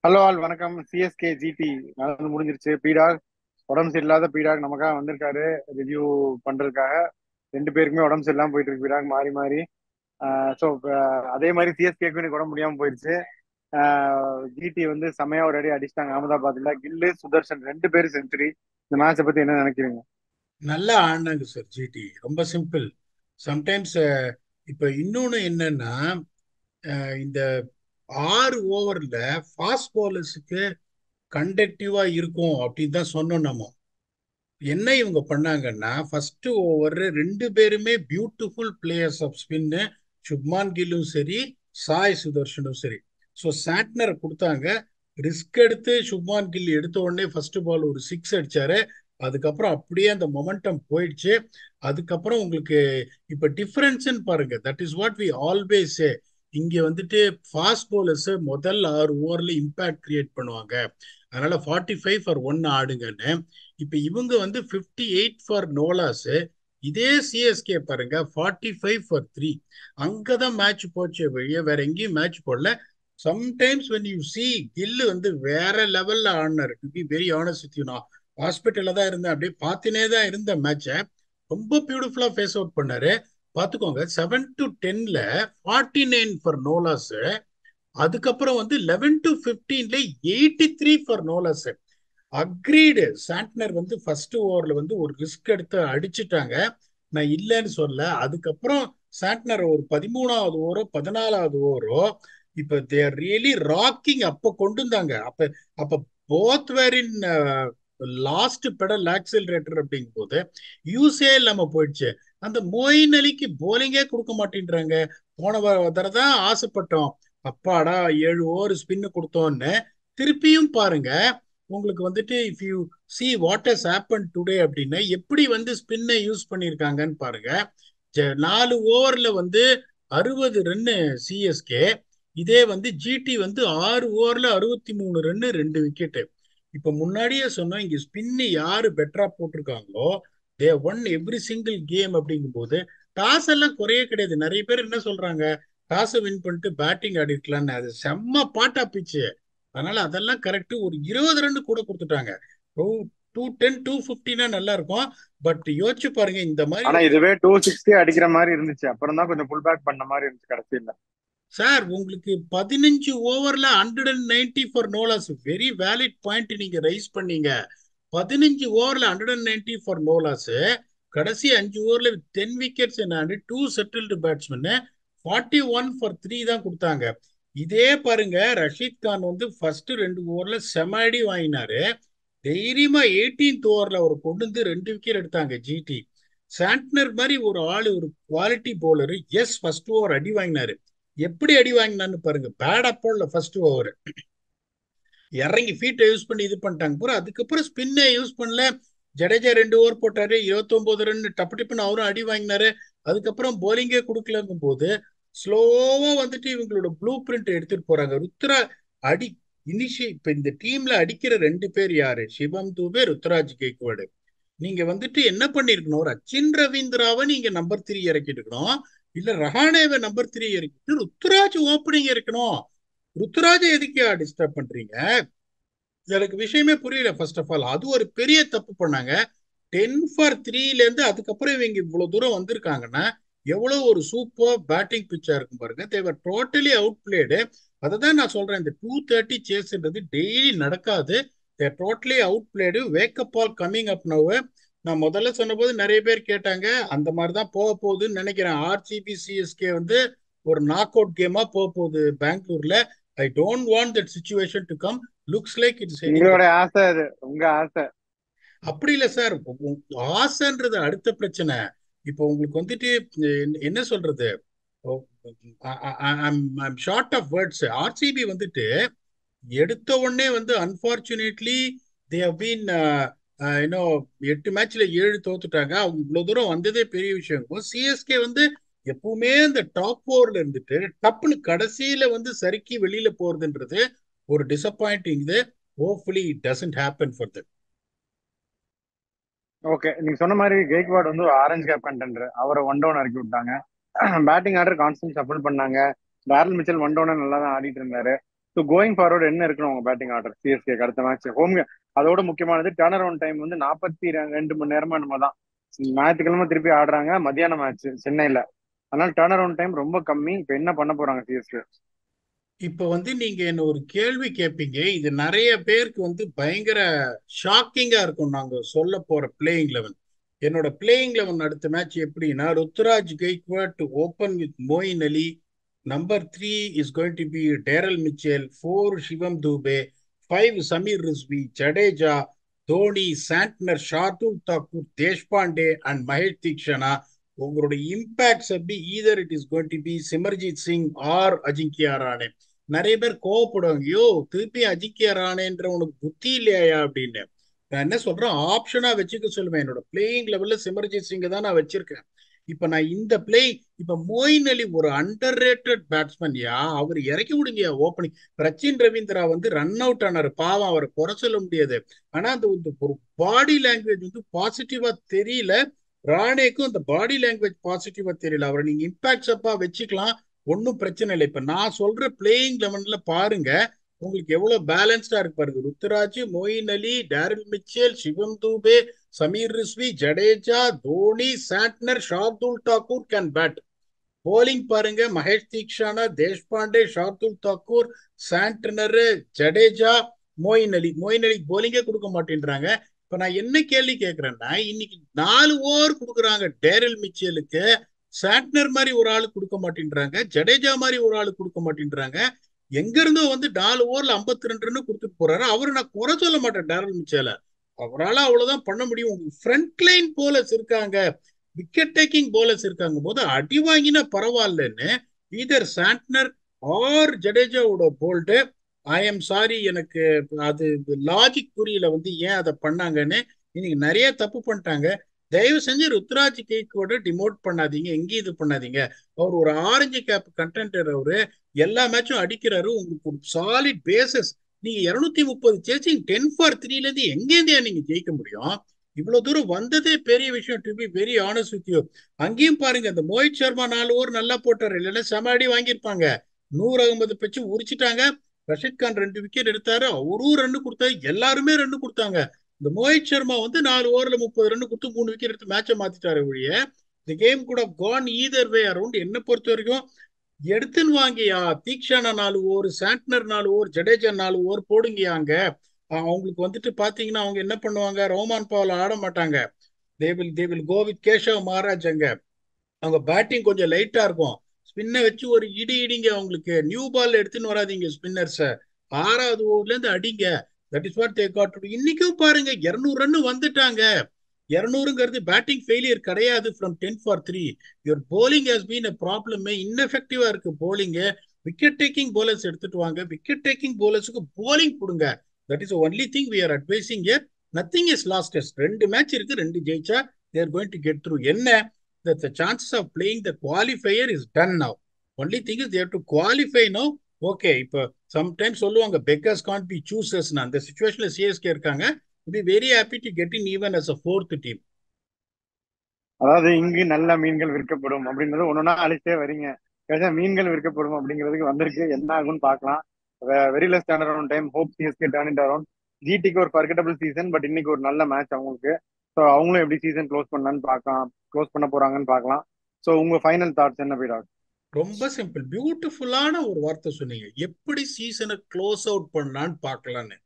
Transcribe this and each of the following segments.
Hello all வணக்கம். CSK GT நடந்து முடிஞ்சிருச்சு. பீடாக் உடம்பு சரியில்லாத பீடாக் நமக்காக வந்திருக்காரு ரிவ்யூ பண்றதுக்காக. ரெண்டு பேருக்குமே உடம்பு சரியில்லாம போயிட்டு இருக்கு. பீடாக் மாறி மாறி. ஸோ அதே மாதிரி சிஎஸ்கேக்கு எனக்கு உடம்பு முடியாம போயிடுச்சு. ஜிடி வந்து செமையா ஒரு அடி அடிச்சிட்டாங்க அகமதாபாத்ல. கில்லு சுதர்ஷன் ரெண்டு பேரும் செஞ்சுரி. இந்த மேட்சை பத்தி என்ன நினைக்கிறீங்க? நல்லா ஆடினாங்க சார் ஜிடி. ரொம்ப சிம்பிள். சம்டைம்ஸ் இப்போ இன்னொன்று என்னன்னா, இந்த 6 ஓவரில் ஃபாஸ்ட் பவுலர்ஸுக்கு கண்டக்டிவா இருக்கும் அப்படின்னு தான் சொன்னோம் நம்ம. என்ன இவங்க பண்ணாங்கன்னா, ஃபர்ஸ்ட் ஓவர் ரெண்டு பேருமே beautiful players of spin. Shubman கில்லும் சரி, சாய் சுதர்ஷனும் சரி. ஸோ சாட்னர் கொடுத்தாங்க. ரிஸ்க் எடுத்து சுப்மான் கில் எடுத்த உடனே ஃபர்ஸ்ட் பால் ஒரு சிக்ஸ் அடிச்சாரு. அதுக்கப்புறம் அப்படியே அந்த மொமெண்டம் போயிடுச்சு. அதுக்கப்புறம் உங்களுக்கு இப்ப டிஃபரன்ஸ்ன்னு பாருங்க. That is what we always say. இங்க வந்துட்டு ஃபாஸ்ட் பவுலர்ஸ் முதல் 6 ஓவர்ல இம்பாக்ட் கிரியேட் பண்ணுவாங்க. அதனால 45 for 1 ஆடுங்கன்னு. இப்ப இவங்க வந்து 58 for நோலாஸ். இதே சிஎஸ்கே பாருங்க, 45 for 3. அங்கதான் மேட்ச் போச்சு வெளியே, வேற எங்கேயும் மேட்ச் போடல. Sometimes when you see Gill வந்து வேற லெவல்ல ஆடினாரு. To be very honest with you, நான் ஹாஸ்பிட்டல்ல தான் இருந்தேன், அப்படியே பார்த்துனே தான் இருந்த மேட்சை. ரொம்ப பியூட்டிஃபுல்லா ஃபேஸ் அவுட் பண்ணாரு. பாத்துக்கோங்க, 7 to 10ல 49 for நோலாஸ். அதுக்கப்புறம் வந்து 11 to 15ல 83 for no loss. Agreed. Santner வந்து ஃபர்ஸ்ட் ஓவர்ல வந்து ஒரு ரிஸ்க் எடுத்து அடிச்சுட்டாங்க. நான் இல்லைன்னு சொல்ல. அதுக்கப்புறம் சாண்ட்னர் ஒரு 13வது ஓவரோ 14வது ஓவரோ இப்ப தேர் ரியலி ராக்கிங். அப்ப கொண்டு வந்தாங்க. அப்ப both were in last pedal accelerator அப்படிங்கும் போது யூஸே இல்லாம போயிடுச்சு. அந்த மொயின் அலிக்கு போலிங்கே கொடுக்க மாட்டேன்றாங்க. போன தடவை தான் ஆசைப்பட்டோம், அப்பாடா 7 ஓவர் ஸ்பின்னு கொடுத்தோன்னு. திருப்பியும் பாருங்க, உங்களுக்கு வந்துட்டு if you see what has happen today அப்படின்னா, எப்படி வந்து ஸ்பின்னை யூஸ் பண்ணியிருக்காங்கன்னு பாருங்க. 4 ஓவர்ல வந்து 60 ரன்னு சிஎஸ்கே. இதே வந்து ஜிடி வந்து 6 ஓவர்ல 63 ரன்னு, 2 விக்கெட்டு. இப்ப முன்னாடியே சொன்னோம், இங்க ஸ்பின்னு யாரு பெட்டரா போட்டிருக்காங்களோ தே ஒன் எவ்ரி சிங்கிள் கேம். அப்படிங்கும் போது டாஸ் எல்லாம் குறைய கிடையாது. நிறைய பேர் என்ன சொல்றாங்க, டாஸ் வின் பண்ணிட்டு பேட்டிங் ஆடி இருக்கலாம்னு. அது செம்ம பாட்டா பிச்சு. அதனால அதெல்லாம் கரெக்ட். ஒரு 20 ரன் கூட கொடுத்துட்டாங்க. டூ 210 250 நல்லா இருக்கும். பட் யோசிச்சு பாருங்க, இந்த மாதிரி ஆனா ஒரு இதுவே 260 அடிக்கிற மாதிரி இருந்துச்சு. அப்புறம் தான் கொஞ்சம் புல் பேக் பண்ண மாதிரி இருந்துச்சு கடைசியில். சார் உங்களுக்கு 15 ஓவர்ல 190 for no loss. Very valid point நீங்க ரைஸ் பண்ணீங்க. 15 ஓவர்ல 190 for நோலாஸ். கடைசி 5 ஓவர்ல 10 விக்கெட்ஸ் என்ன, டூ செட்டில்டு பேட்ஸ்மேன். 41 for 3 தான் கொடுத்தாங்க. இதே பாருங்க, ரஷீத் கான் வந்து ஃபர்ஸ்ட் 2 ஓவர்ல செம அடி வாங்கினாரு. தைரியமா 18th ஓவர்ல அவர் கொண்டு வந்து 2 விக்கெட் எடுத்தாங்க ஜிடி. சாண்ட்னர் மாதிரி ஒரு ஆளு, ஒரு quality bowler. Yes, first over அடி வாங்கினாரு. எப்படி அடி வாங்கினான்னு பாருங்க. பேட் அப்போல ஃபர்ஸ்ட் ஓவர் இறங்கி ஃபீட்டை யூஸ் பண்ணி இது பண்ணிட்டாங்க பூரா. அதுக்கப்புறம் ஸ்பின்னை யூஸ் பண்ணல. ஜடேஜா 2 ஓவர் போட்டாரு, 29 ரன். டப்பு டிப்புன்னு அவரும் அடி வாங்கினாரு. அதுக்கப்புறம் போலிங்கே கொடுக்கலங்கும் போது ஸ்லோவா வந்துட்டு இவங்களோட ப்ளூ பிரிண்ட் எடுத்துட்டு போறாங்க. ருத்ரா அடி இப்ப இந்த டீம்ல அடிக்கிற 2 பேர் யாரு? சிவம் தூபே, ருத்ராஜ் கேக்வாடு. நீங்க வந்துட்டு என்ன பண்ணிருக்கணும், ரச்சின் ரவீந்திராவை நீங்க நம்பர் 3 இறக்கிட்டு இருக்கணும். இல்ல ரஹானேவை நம்பர் 3 இறக்கிட்டு ருத்துராஜ் ஓப்பனிங் இருக்கணும். ருத்துராஜை எதுக்கு டிஸ்டர்ப் பண்றீங்க? எனக்கு விஷயமே புரியல. ஃபர்ஸ்ட் ஆஃப் ஆல் அது ஒரு பெரிய தப்பு பண்ணாங்க. 10 for 3ல இருந்து அதுக்கப்புறம் இவங்க இவ்வளவு தூரம் வந்திருக்காங்கன்னா எவ்வளவு ஒரு சூப்பர் பேட்டிங் பிச்சா இருக்கும் பாருங்க. They were totally outplayed. அதை தான் நான் சொல்றேன், இந்த 230 சேஸ்ன்றது டெய்லி நடக்காது. They're totally outplayed. Wake up all coming up now. நான் முதல்ல சொன்னபோது நிறைய பேர் கேட்டாங்க, அந்த மாதிரி தான் போக போகுதுன்னு நினைக்கிறேன். ஆர்சிபி சிஎஸ்கே வந்து ஒரு நாக் அவுட் கேமா போக போகுது பெங்களூர்ல. I don't want that situation to come. Looks like it's heading. உங்களோட ஆசை அது, உங்க ஆசை. அப்படி இல்லை சார். ஆசைன்றது அடுத்த பிரச்சனை. இப்போ உங்களுக்கு வந்துட்டு என்ன சொல்றது, ஷார்ட் ஆஃப் வேர்ட்ஸ். ஆர்சிபி வந்துட்டு எடுத்த உடனே வந்து unfortunately they have been you know 8 மேட்ச்ல 7 தோத்துட்டாங்க. அவங்க இவ்வளவு தூரம் வந்ததே பெரிய விஷயம். சிஎஸ்கே வந்து எப்பவுமே இந்த டாப் 4ல இருந்துட்டு டப்புன்னு கடைசியில வந்து சறுக்கி வெளியில போறதுன்றது ஒரு டிசப்பாயிண்டிங். இது hopefully it doesn't happen for that. Okay, நீங்க சொன்ன மாதிரி கேக்வாட் வந்து ஒரு ஆரஞ்சு கேப் கண்டென்டர். அவரை ஒன் டவுன் இறக்கி விட்டாங்க. பேட்டிங் ஆர்டர் கான்ஸ்டன்ட் ஷஃபிள் பண்ணாங்க. டாரல் மிச்சல் ஒன் டவுன் நல்லா தான் ஆடிட்டு இருந்தாரு. ஸோ கோயிங் ஃபார்வர்ட் என்ன இருக்கணும் உங்க பேட்டிங் ஆர்டர் சிஎஸ்கே அடுத்த மேட்ச் ஹோம்? அதோட முக்கியமானது டர்ன் அரவுண்ட் டைம் வந்து 42 மணி நேரமா என்னமோ தான். ஞாயிற்றுக்கிழமை திருப்பி ஆடுறாங்க, மத்தியானம் மேட்ச் சென்னையில. அதனால டர்ன் அரவுண்ட் டைம் ரொம்ப கம்மி. இப்ப என்ன பண்ண போறாங்க சிஎஸ்கே? இப்ப வந்து நீங்க என்ன ஒரு கேள்வி கேட்பீங்க, இது நிறைய பேருக்கு வந்து பயங்கர ஷாக்கிங்கா இருக்கும் நாங்க சொல்ல போற பிளேயிங் லெவன். என்னோட பிளேயிங் லெவன் அடுத்த மேட்ச் எப்படின்னா, Ruturaj Gaikwad to open with Moeen Ali. Number 3 is going to be Daryl Mitchell. 4 Shivam Dube. 5 Sameer Rizvi, Jadeja, Dhoni, Santner, Shardul Thakur, Deshpande and Maheesh Theekshana. உங்களுடைய இம்பாக்ட்ஸ் அப்படி either it is going to be Simarjeet Singh or Ajinkya Rahane. நிறைய பேர் கோவப்படுவாங்க, யோ திருப்பி அஜிங்கியா ராணேன்ற உனக்கு புத்தி இல்லையா அப்படின்னு. நான் என்ன சொல்றேன், ஆப்ஷனா வச்சுக்க சொல்லுவேன். என்னோட பிளேயிங் லெவல்ல சிமர்ஜித் சிங் தான் நான் வச்சிருக்கேன். இப்ப நான் இந்த பிளே இப்ப மொயின் அலி ஒரு அண்டர் ரேட்டட் பேட்ஸ்மேன்யா, அவர் இறக்கி விடுங்க ஓப்பனிங். ரச்சின் ரவீந்திரா வந்து ரன் அவுட் ஆனாரு, பாவம், அவரை குறை சொல்ல முடியாது. ஆனா அந்த ஒரு பாடி லாங்குவேஜ் வந்து பாசிட்டிவா தெரியல. ராணேக்கும் அந்த பாடி லாங்குவேஜ் பாசிட்டிவா தெரியல. அவரை நீங்க இம்பாக்ட் அப்பா வச்சுக்கலாம், ஒன்றும் பிரச்சனை இல்லை. இப்ப நான் சொல்ற பிளேயிங் லெவன்ல பாருங்க, உங்களுக்கு எவ்வளவு பேலன்ஸ்டா இருக்கு பாருங்க. Ruturaj, Moeen Ali, Daryl Mitchell, Shivam Dube, Sameer Rizvi, Jadeja, Dhoni, Santner, Shardul Thakur can bat. Bowling பாருங்க, Maheesh Theekshana, Deshpande, Shardul Thakur, Santner, Jadeja, Moeen Ali போலிங்கே கொடுக்க மாட்டேன்றாங்க. இப்ப நான் என்ன கேள்வி கேட்கிறேன்னா, இன்னைக்கு 4 ஓவர் கொடுக்குறாங்க டேரில் மிச்சேலுக்கு. சாண்ட்னர் மாதிரி ஒரு ஆளு கொடுக்க மாட்டேன்றாங்க, ஜடேஜா மாதிரி ஒரு ஆளு கொடுக்க மாட்டேன்றாங்க. எங்க இருந்தோ வந்து 4 ஓவர்ல 52 ரன் கொடுத்துட்டு போறாரு. அவரு நான் குறை சொல்ல மாட்டேன் டேரல் மிச்சேல, அவரால் அவ்வளவுதான் பண்ண முடியும். உங்களுக்கு ஃப்ரண்ட் லைன் போலர்ஸ் இருக்காங்க, விக்கெட் டேக்கிங் போலர்ஸ் இருக்காங்க போது அடி வாங்கினா பரவாயில்லன்னு ஈதர் சாண்ட்னர் ஆர் ஜடேஜாவோட போல்டு. ஐ எம் சாரி, எனக்கு அது லாஜிக் புரியல வந்து ஏன் அதை பண்ணாங்கன்னு. இன்னைக்கு நிறைய தப்பு பண்ணிட்டாங்க. தயவு செஞ்சு ருத்ராஜ் கேக்கோட டிமோட் பண்ணாதீங்க, எங்கேயும் இது பண்ணாதீங்க. அவர் ஒரு ஆரஞ்சு கேப் கண்டென்டர், அவரு எல்லா மேட்சும் அடிக்கிறாரு. உங்களுக்கு ஒரு சாலிட் பேசஸ். நீங்க 230 சேசிங் 10 for 3ல இருந்து எங்கேருந்தே நீங்க ஜெயிக்க முடியும்? இவ்வளவு தூரம் வந்ததே பெரிய விஷயம். To be very honest with you. அங்கேயும் பாருங்க, இந்த மோஹித் சர்மா 4 ஓவர் நல்லா போட்டாரு, இல்லைன்னா செம அடி வாங்கியிருப்பாங்க. நூர் அகமது பச்சு உரிச்சிட்டாங்க. ரஷித் கான் 2 விக்கெட் எடுத்தாரு, அவரும் ரன்னு கொடுத்தாரு, எல்லாருமே ரன்னு கொடுத்தாங்க. இந்த மோஹித் சர்மா வந்து 4 ஓவர்ல 30 ரன் கொடுத்து 3 விக்கெட் எடுத்து மேட்சை மாத்திட்டாரு ஒழிய, இந்த கேம் கூட கான் ஈதர் வே அரௌண்ட். என்ன பொறுத்த வரைக்கும் எடுத்துன்னு வாங்கயா, Theekshana 4 over, Santner 4 over, Jadeja 4 over போடுங்கயாங்க. அவங்களுக்கு வந்துட்டு பாத்தீங்கன்னா அவங்க என்ன பண்ணுவாங்க, ரோமான் பவல் ஆட மாட்டாங்க. They will go with Keshav Maharaj. அங்க அவங்க பேட்டிங் கொஞ்சம் லைட்டா இருக்கும். ஸ்பின்னை வச்சு ஒரு இடி இடிங்க, அவங்களுக்கு நியூ பால் எடுத்துன்னு வராதீங்க ஸ்பின்னர்ஸ. 6வது ஓவர்ல இருந்து அடிங்க. That is what they got to do. இன்னைக்கும் பாருங்க 200 ரன் வந்துட்டாங்க. 200ங்கிறது பேட்டிங் ஃபெயிலியர் கிடையாது. From 10 for 3 your bowling has been a problem. இன்னெஃபெக்டிவா இருக்கு போலிங். விக்கெட் டேக்கிங் போலர்ஸ் எடுத்துட்டு வாங்க, விக்கெட் டேக்கிங் போலர்ஸுக்கு போலிங் கொடுங்க. That is only thing we are advising here. Nothing is lost. 2 match இருக்கு, 2 ஜெயிச்சா they're going to get through. என்ன, the chances of playing the qualifier is done now. Only thing is they have to qualify now. Okay, இப்போ sometimes சொல்லுவாங்க beggars can't be choosers. அந்த சிச்சுவேஷன்ல CSK இருக்காங்க. be very happy to get in even as a fourth team. அதாவது இங்கு நல்ல மீன்கள் விற்கப்படும் அப்படின்றது ஒன்னொன்னா அழிச்சே வரீங்க. கடைசியா மீன்கள் விற்கப்படும் அப்படிங்கிறதுக்கு வந்திருக்கு. என்ன ஆகும்னு பார்க்கலாம். Very less turn around time. Hope CSK turn it around. ஜிடிக்கு ஒரு ஃபர்கட்டபிள் சீசன், பட் இன்னைக்கு ஒரு நல்ல மேட்ச் அவங்களுக்கு. ஸோ அவங்களும் எப்படி சீசன் க்ளோஸ் பண்ணலான்னு பார்க்கலாம், க்ளோஸ் பண்ண போறாங்கன்னு பார்க்கலாம். ஸோ உங்க ஃபைனல் தாட்ஸ் என்ன பீடா? ரொம்ப சிம்பிள், பியூட்டிஃபுல்லான ஒரு வார்த்தை சொன்னீங்க, எப்படி சீசனை க்ளோஸ் அவுட் பண்ணலான்னு பார்க்கலான்னு.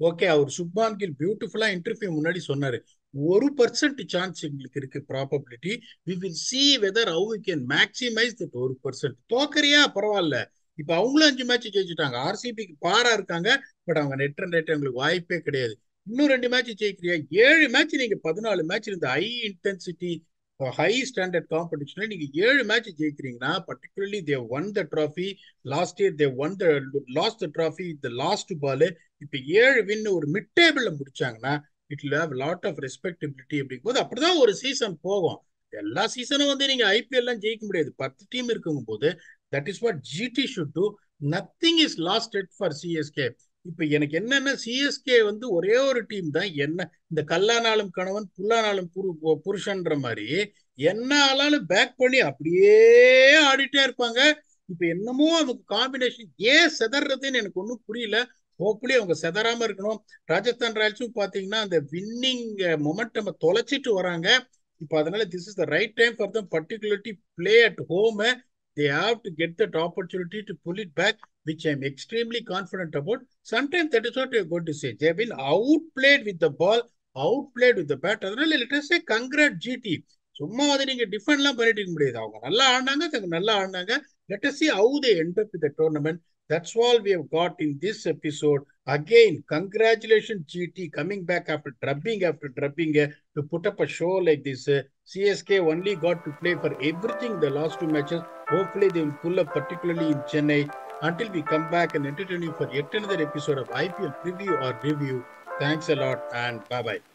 ஓகே, அவர் சுப்மான் கில் பியூட்டிஃபுல்லா இன்டர்வியூ முன்னாடி சொன்னாரு, 1% சான்ஸ் எங்களுக்கு இருக்கு, probability. We will see whether how we can maximise that 1%. தோக்கறியா பரவாயில்ல, இப்ப அவங்களும் 5 மேட்ச் ஜெயிச்சுட்டாங்க. ஆர்சிபிக்கு பாரா இருக்காங்க, பட் அவங்க நெட் ரன் ரேட் எங்களுக்கு வாய்ப்பே கிடையாது. இன்னும் 2 மேட்ச் ஜெயிக்கிறியா? 7 மேட்ச் நீங்க 14 மேட்ச் இருந்த ஹை இன்டென்சிட்டி ஹை ஸ்டாண்டர்ட் காம்படிஷன்ல நீங்க 7 மேட்ச் ஜெயிக்கிறீங்கன்னா, particularly they won the trophy. Last year they won the lost the trophy the last ball. இப்ப 7 வின் ஒரு மிட் டேபிள்ல முடிச்சாங்கன்னா it will have lot of respectability. அப்படிங்கும்போது அப்படிதான் ஒரு சீசன் போகும். எல்லா சீசனும் வந்து நீங்க ஐபிஎல்லாம் ஜெயிக்க முடியாது, 10 டீம் இருக்குங்கும் போது. That is what GT should do. Nothing is lost yet for CSK. இப்ப எனக்கு என்னன்னா, சிஎஸ்கே வந்து ஒரே ஒரு டீம் தான். என்ன, இந்த கல்லானாலும் கணவன் புல்லானாலும் புருஷன்ற மாதிரி என்ன ஆளாலும் பேக் பண்ணி அப்படியே ஆடிட்டே இருப்பாங்க. இப்ப என்னமோ அவங்க காம்பினேஷன் ஏன் செதறதுன்னு எனக்கு ஒன்றும் புரியல. ஹோப்ஃபுல்லி அவங்க செதறாம இருக்கணும். ராஜஸ்தான் ராயல்ஸும் பாத்தீங்கன்னா அந்த வின்னிங் மொமெண்டம் தொலைச்சிட்டு வராங்க. இப்போ அதனால this is the right time for them, particularly play at home. They have to get that opportunity to pull it back, which I'm extremely confident about. Sometimes that is what you're going to say. They've been outplayed with the ball, outplayed with the bat. அதனால let us say congrats GT. சும்மா அதை நீங்க டிஃபெண்ட்லாம் பண்ணிட்டு இருக்க முடியாது. அவங்க நல்லா ஆடினாங்க. Let us see how they end up with the tournament. That's all we have got in this episode. Again, congratulations GT coming back after drubbing to put up a show like this. CSK only got to play for everything the last two matches. Hopefully they will pull up, particularly in Chennai. Until we come back and entertain you for yet another episode of IPL preview or review. Thanks a lot and bye-bye.